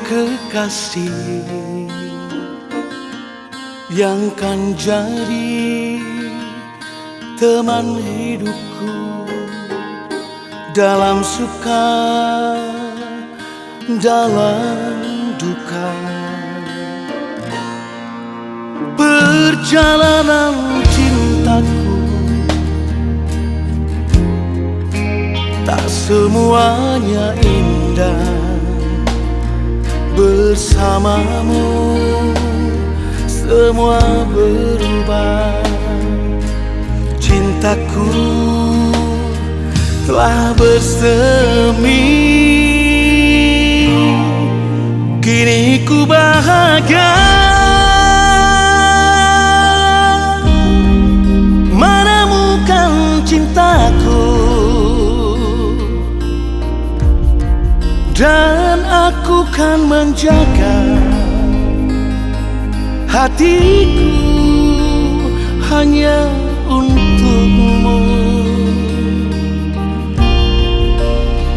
kekasih yang kan jadi teman hidupku dalam suka, dalam duka. Perjalanan cintaku tak semuanya indah. Bersamamu semua berubah. Cintaku telah bersemi, kini ku bahagia. Menemukan cintaku dan aku kan menjaga hatiku hanya untukmu,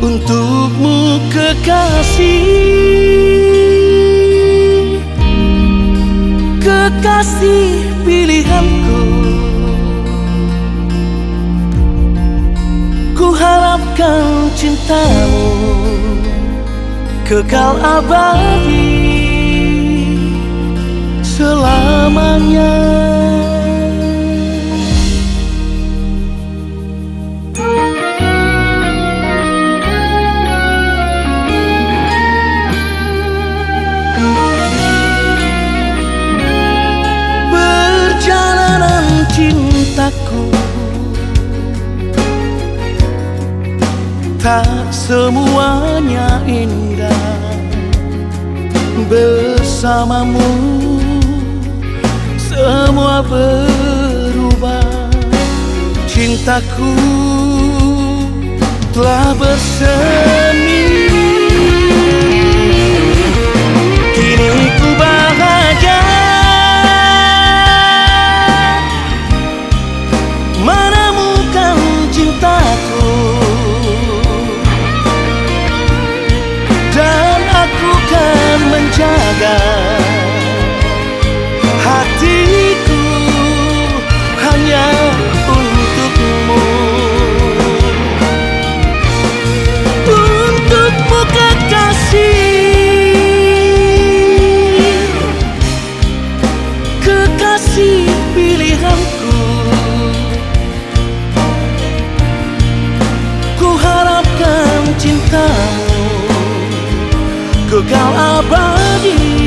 untukmu kekasih, kekasih pilihanku. Ku harapkan cintamu kekal abadi selamanya. Perjalanan cintaku tak semuanya indah. Bersamamu semua berubah. Cintaku telah bersemi, kini ku bahagia. Menemukan cintaku dan aku kan menjaga hatiku hanya untukmu, untukmu kekasih, kekasih pilihanku. Ku harapkan cintamu kekal abadi